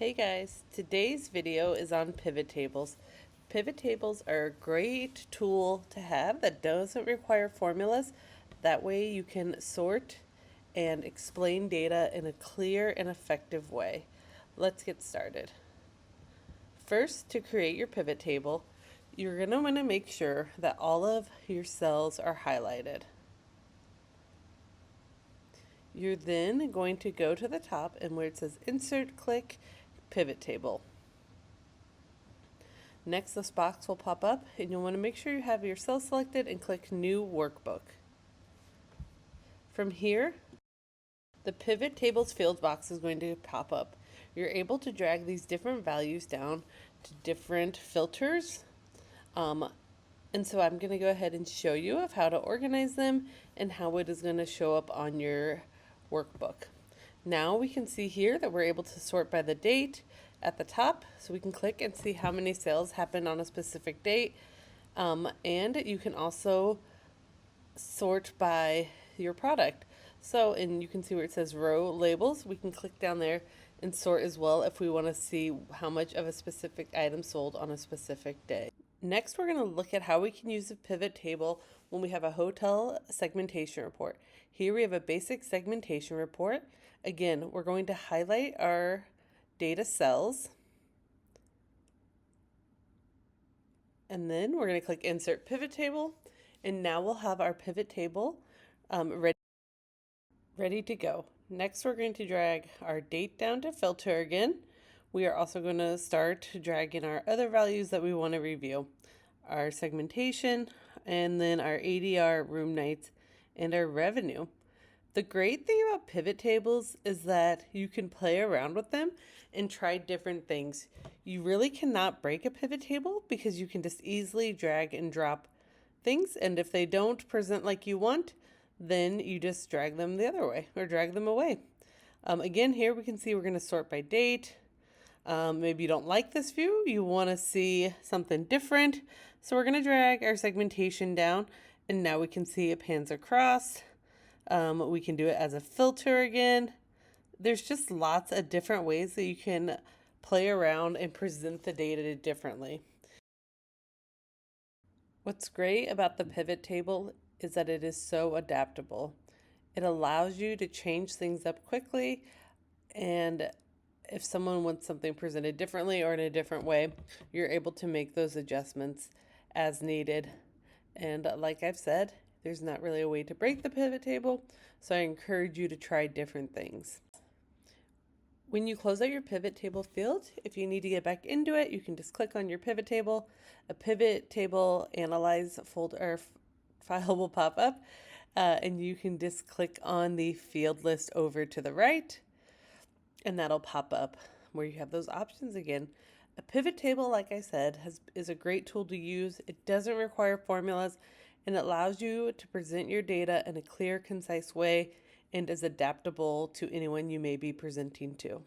Hey guys, today's video is on pivot tables. Pivot tables are a great tool to have that doesn't require formulas. That way you can sort and explain data in a clear and effective way. Let's get started. First, to create your pivot table, you're going to want to make sure that all of your cells are highlighted. You're then going to go to the top and where it says Insert, click Pivot Table. Next, this box will pop up and you'll want to make sure you have your cell selected and click New Workbook. From here, the Pivot Tables field box is going to pop up. You're able to drag these different values down to different filters. And so I'm going to go ahead and show you of how to organize them and how it is going to show up on your workbook. Now we can see here that we're able to sort by the date at the top, so we can click and see how many sales happened on a specific date. And you can also sort by your product. And you can see where it says row labels. We can click down there and sort as well if we want to see how much of a specific item sold on a specific day. Next, we're going to look at how we can use a pivot table when we have a hotel segmentation report. Here we have a basic segmentation report. Again, we're going to highlight our data cells. And then we're going to click Insert Pivot Table. And now we'll have our pivot table ready to go. Next, we're going to drag our date down to filter again. We are also going to start dragging our other values that we want to review. Our segmentation, and then our ADR, room nights, and our revenue. The great thing about pivot tables is that you can play around with them and try different things. You really cannot break a pivot table because you can just easily drag and drop things, and if they don't present like you want, then you just drag them the other way or drag them away. Again, here we can see we're going to sort by date. Maybe you don't like this view, you want to see something different. So we're going to drag our segmentation down, and now we can see it pans across. We can do it as a filter again. There's just lots of different ways that you can play around and present the data differently. What's great about the pivot table is that it is so adaptable. It allows you to change things up quickly, and if someone wants something presented differently or in a different way, you're able to make those adjustments as needed. And like I've said, there's not really a way to break the pivot table, so I encourage you to try different things. When you close out your pivot table field, if you need to get back into it, you can just click on your pivot table. A pivot table analyze folder or file will pop up, and you can just click on the field list over to the right, and that'll pop up where you have those options again. A pivot table, like I said, is a great tool to use. It doesn't require formulas, and it allows you to present your data in a clear, concise way and is adaptable to anyone you may be presenting to.